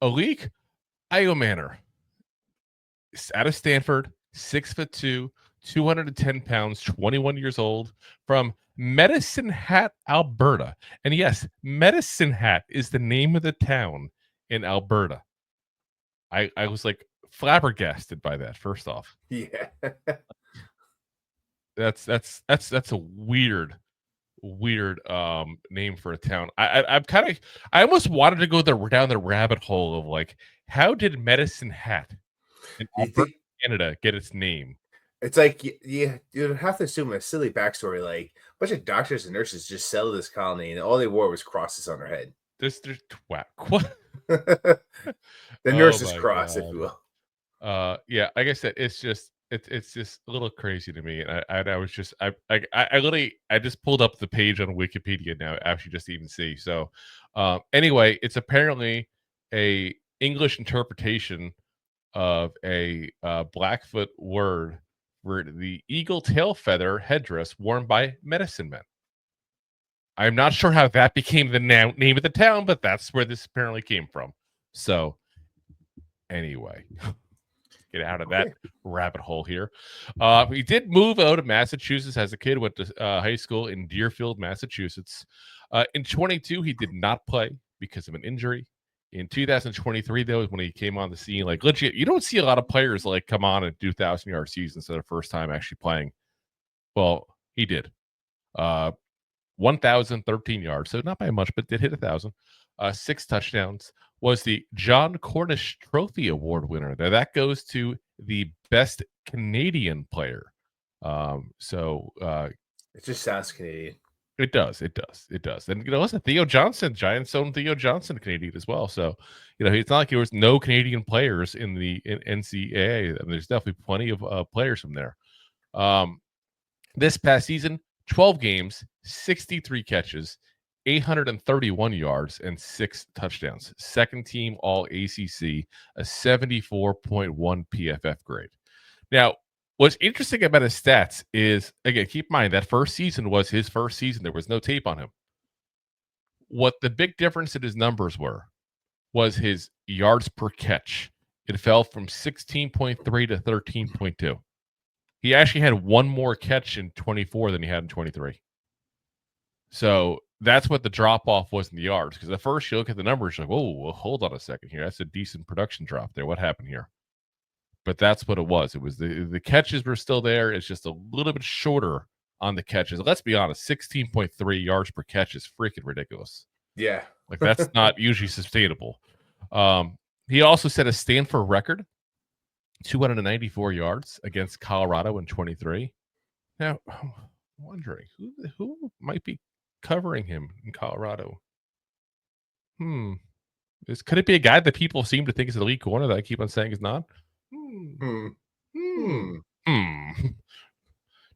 Elic Ayomanor, out of Stanford, 6'2", 210 pounds, 21 years old, from Medicine Hat, Alberta. And yes, Medicine Hat is the name of the town in Alberta. I was like flabbergasted by that. First off, Yeah. that's a weird name for a town. I'm kind of I almost wanted to go down the rabbit hole of like, how did Medicine Hat in You Alberta, think Canada get its name? it's like you'd have to assume a silly backstory, like a bunch of doctors and nurses just settled this colony, and all they wore was crosses on their head. There's twat. What? The Oh nurse's my cross, if you god. will. Yeah, like I said, it's just a little crazy to me, and I was just I literally I just pulled up the page on Wikipedia now, actually, just to even see. So, anyway, it's apparently a English interpretation of a Blackfoot word for the eagle tail feather headdress worn by medicine men. I'm not sure how that became the name of the town, but that's where this apparently came from. So, anyway, get out of that Okay. rabbit hole here. He did move out of Massachusetts as a kid, went to high school in Deerfield, Massachusetts. In 22, he did not play because of an injury. In 2023, though, is when he came on the scene. Like, legit, you don't see a lot of players like come on and do 1,000-yard seasons for their first time actually playing. Well, he did. 1,013 yards, so not by much, but did hit 1,000. 6 touchdowns. Was the John Cornish Trophy Award winner. Now that goes to the best Canadian player. It just sounds Canadian. It does. And listen, Theo Johnson, Giants own Theo Johnson, Canadian as well. So, it's not like there was no Canadian players in the NCAA. I mean, there's definitely plenty of players from there. This past season, 12 games, 63 catches, 831 yards, and 6 touchdowns. Second team All ACC, a 74.1 PFF grade. Now, what's interesting about his stats is, again, keep in mind that first season was his first season. There was no tape on him. What the big difference in his numbers was his yards per catch. It fell from 16.3 to 13.2. He actually had one more catch in 24 than he had in 23. So that's what the drop off was in the yards. Because at first you look at the numbers, you're like, "Whoa, well, hold on a second here. That's a decent production drop there. What happened here?" But that's what it was. It was the catches were still there. It's just a little bit shorter on the catches. Let's be honest, 16.3 yards per catch is freaking ridiculous. Yeah. Like, that's not usually sustainable. He also set a Stanford record, 294 yards against Colorado in 23. Now, I'm wondering who might be covering him in Colorado. Could it be a guy that people seem to think is an elite corner that I keep on saying is not?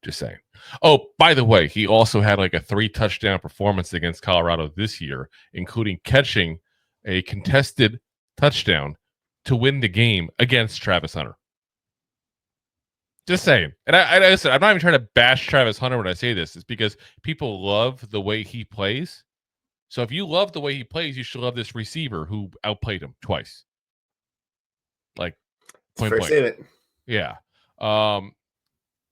Just saying. Oh, by the way, he also had like a 3 touchdown performance against Colorado this year, including catching a contested touchdown to win the game against Travis Hunter. Just saying. And I said, I'm not even trying to bash Travis Hunter when I say this. It's because people love the way he plays. So if you love the way he plays, you should love this receiver who outplayed him twice. Like, point blank. Statement. Yeah.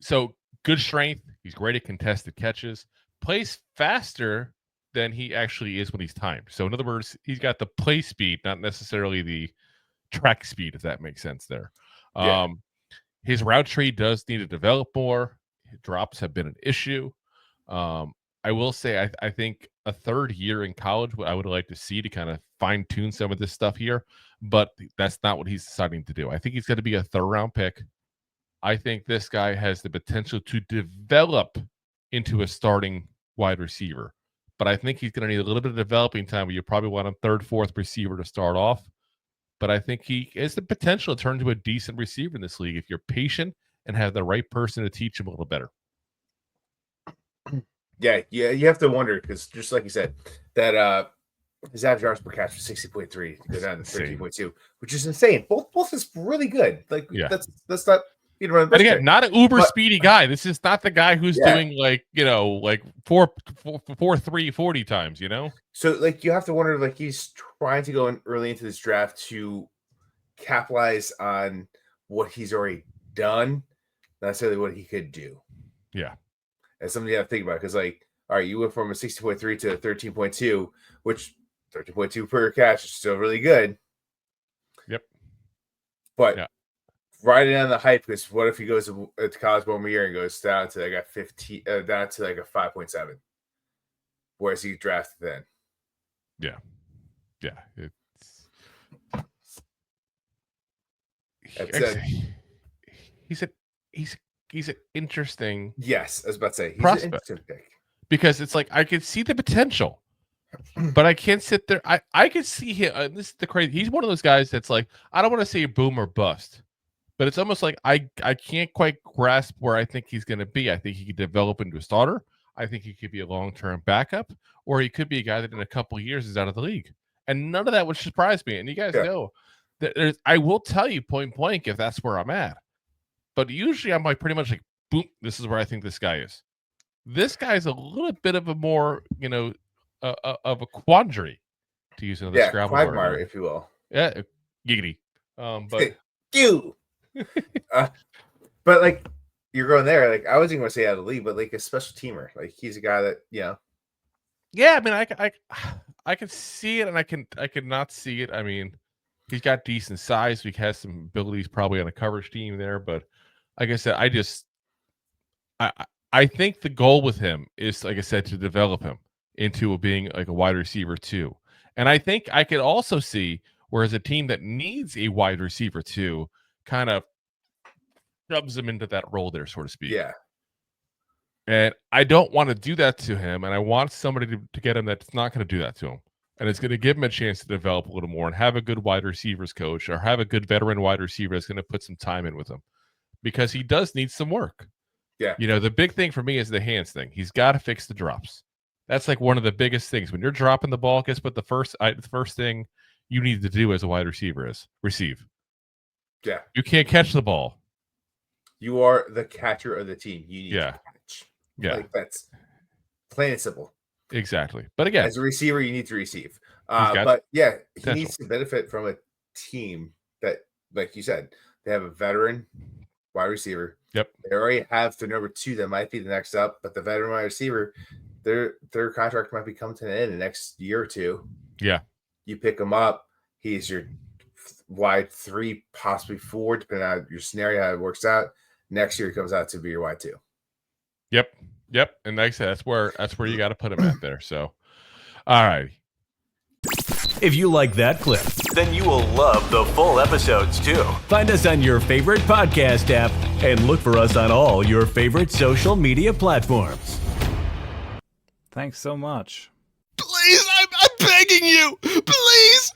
So good strength. He's great at contested catches. Plays faster than he actually is when he's timed. So in other words, he's got the play speed, not necessarily the track speed, if that makes sense there. Yeah. His route tree does need to develop more. Drops have been an issue. I will say, I think a third year in college, what I would like to see to kind of fine tune some of this stuff here, but that's not what he's deciding to do. I think he's going to be a 3rd-round pick. I think this guy has the potential to develop into a starting wide receiver, but I think he's going to need a little bit of developing time where you probably want a 3rd, 4th receiver to start off. But I think he has the potential to turn into a decent receiver in this league if you're patient and have the right person to teach him a little better. Yeah, you have to wonder, because just like you said, that his average yards per catch was 60.3 to go down to 13.2, which is insane. Both is really good. Like, yeah. that's not He'd run a And best again, pick. not an uber But- speedy guy. This is not the guy who's Yeah. doing like, you know, like 4.3 40 times, you know? So like you have to wonder, like he's trying to go in early into this draft to capitalize on what he's already done, not necessarily what he could do. Yeah. As something you have to think about, because like, all right, you went from a 60.3 to a 13.2, which 13.2 per catch is still really good. Yep. But Yeah. riding on the hype, because what if he goes to college one more year and goes down to like a 15, down to like a 5.7? Where's he drafted then? Yeah. Yeah. He's an interesting Yes, I was about to say he's prospect. an interesting pick. Because it's like I could see the potential, but I can't sit there. I could see him. This is the crazy. He's one of those guys that's like, I don't want to say boom or bust, but it's almost like I can't quite grasp where I think he's going to be. I think he could develop into a starter. I think he could be a long-term backup, or he could be a guy that in a couple of years is out of the league. And none of that would surprise me. And you guys know that I will tell you point blank if that's where I'm at. But usually I'm like pretty much like, boom, this is where I think this guy is. This guy's a little bit of a more, you know, of a quandary, to use another Scrabble word. Quagmire, if you will. Yeah, giggity. But you. But like you're going there, like I wasn't going to say out of the league, but like a special teamer, like he's a guy that yeah. I mean, I can see it, and I can not see it. I mean, he's got decent size. He has some abilities, probably on a coverage team there. But like I said, I think the goal with him is, like I said, to develop him into being like a wide receiver too. And I think I could also see whereas a team that needs a wide receiver too kind of shoves him into that role there, so to speak. Yeah. And I don't want to do that to him. And I want somebody to get him that's not going to do that to him. And it's going to give him a chance to develop a little more and have a good wide receivers coach or have a good veteran wide receiver that's going to put some time in with him because he does need some work. Yeah. You know, the big thing for me is the hands thing. He's got to fix the drops. That's like one of the biggest things. When you're dropping the ball, guess what the first thing you need to do as a wide receiver is receive. Yeah. You can't catch the ball. You are the catcher of the team. You need to catch. Yeah. Like that's plain and simple. Exactly. But again, as a receiver, you need to receive. But yeah, he needs to benefit from a team that, like you said, they have a veteran wide receiver. Yep. They already have the number 2 that might be the next up, but the veteran wide receiver, their contract might be coming to an end in the next year or 2. Yeah. You pick him up. He's your wide 3, possibly 4, depending on your scenario, how it works out. Next year, he comes out to be your wide 2. Yep. And like I said, that's where you got to put him at there. So, all right. If you like that clip, then you will love the full episodes too. Find us on your favorite podcast app and look for us on all your favorite social media platforms. Thanks so much. Please, I'm begging you. Please.